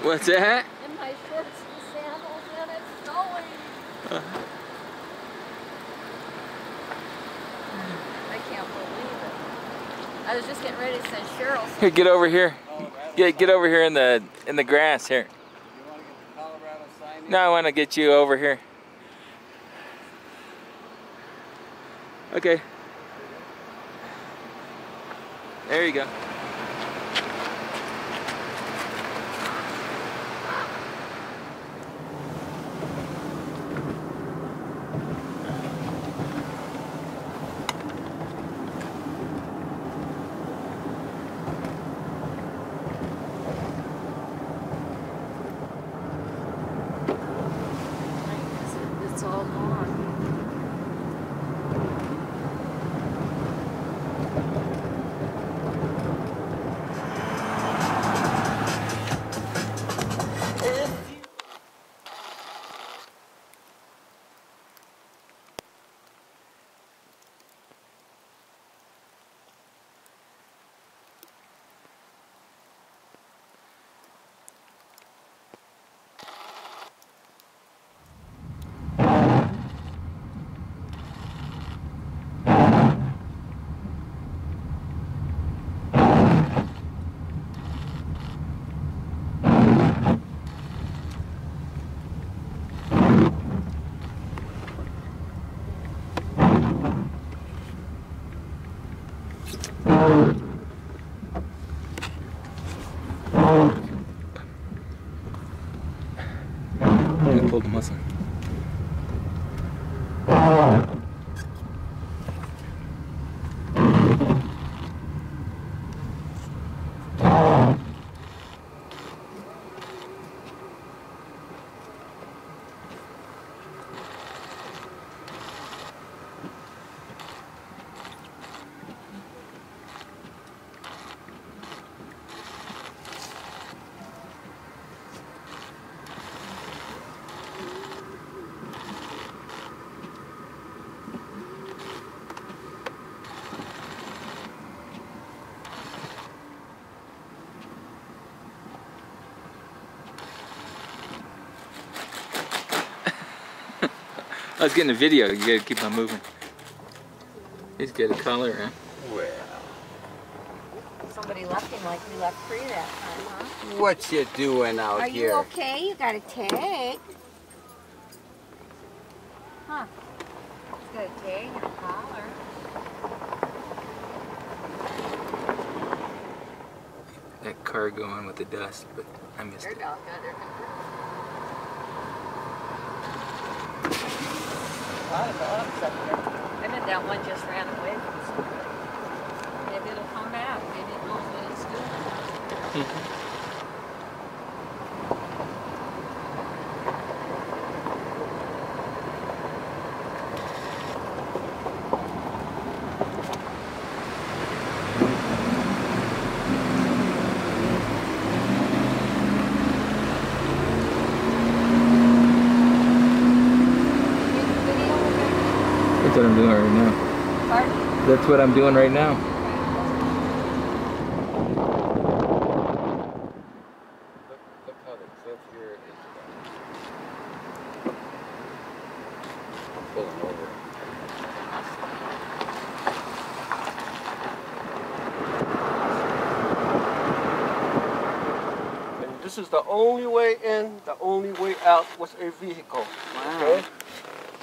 What's that? In my shorts and sandals and it's snowing. I can't believe it. I was just getting ready to send Cheryl. Here, get over here. Get over here in the grass here. You want to get the Colorado sign in? No, I want to get you over here. Okay. There you go. It's all gone. I pulled the muscle. I was getting a video. You gotta keep on moving. He's got a collar, huh? Well, Somebody left him like we left free that time, huh? what you doing out Are here? you okay? You got a tag. Huh. He's got a tag and a collar. That car going with the dust, but I missed They're it. down there. A lot of dogs up there. I bet that one just ran away from somebody. Maybe it'll come back. Maybe it knows what it's doing. That's what I'm doing right now. Pardon? That's what I'm doing right now. Look how the cliff here is pulling over. And this is the only way in, the only way out was a vehicle. Wow. Okay?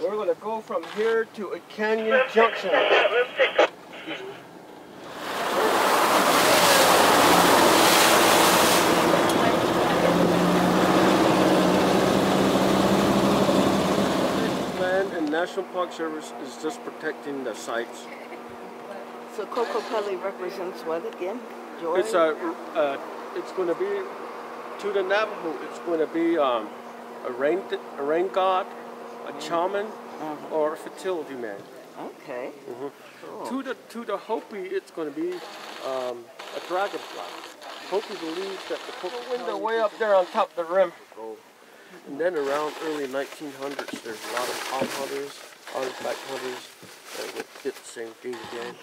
We're going to go from here to a canyon junction. Excuse me. Land and National Park Service is just protecting the sites. So Kokopelli represents what again? Joy? It's going to be, to the Navajo, it's going to be a rain god, a shaman, or a fertility man. Okay. Cool. To the Hopi, it's going to be a dragonfly. Hopi believes that the Kokopelli are way up there on top of the rim. And then around early 1900s, there's a lot of hop hunters, artifact hunters that would get the same thing again.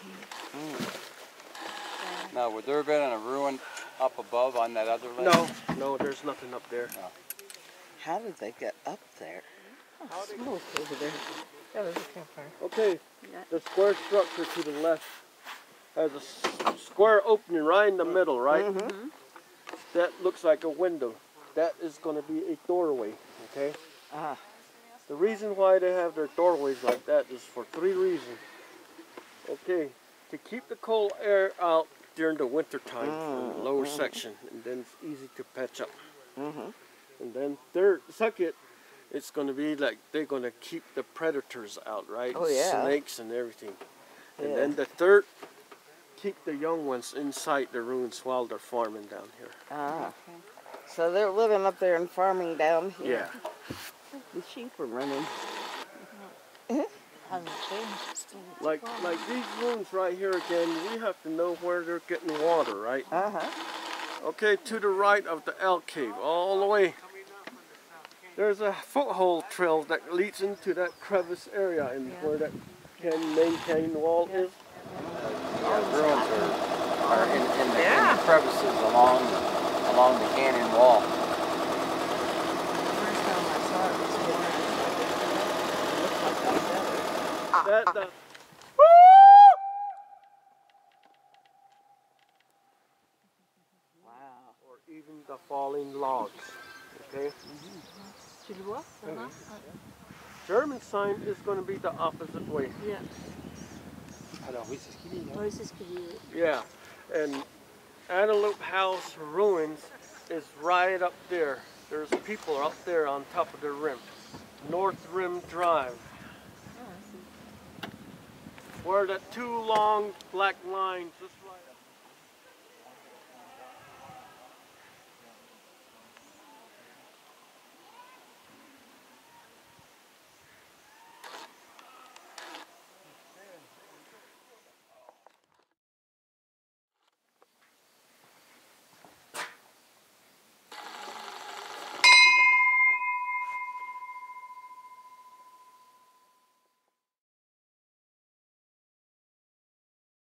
Now, would there have been a ruined up above on that other ledge? No, no, there's nothing up there. No. How did they get up there? Smoke over there. That was a campfire. Okay, the square structure to the left has a square opening right in the middle, right? Mm-hmm. That looks like a window. That is going to be a doorway, okay? Ah. The reason why they have their doorways like that is for 3 reasons. Okay, to keep the cold air out during the winter time from the lower section, and then it's easy to patch up. Mm-hmm. And then second, it's going to be like they're going to keep the predators out, right? Oh, yeah. Snakes and everything. And Yeah. then the third, keep the young ones inside the ruins while they're farming down here. Ah. So they're living up there and farming down here. Yeah. The sheep are running. Hasn't changed. Still Like these ruins right here again, we have to know where they're getting water, right? Uh-huh. Okay, to the right of the elk cave, all the way. There's a foothold trail that leads into that crevice area and where that main canyon wall is. Our ruins are in the crevices along the canyon wall. First time I saw it was Wow. Or even the falling logs, okay? Tu le vois? German sign is going to be the opposite way. Yeah. Alors oui, c'est ce qu'il dit. Oui, c'est ce qu'il dit. Yeah, and Antelope House Ruins is right up there. There's people up there on top of the rim. North Rim Drive. Where the 2 long black lines just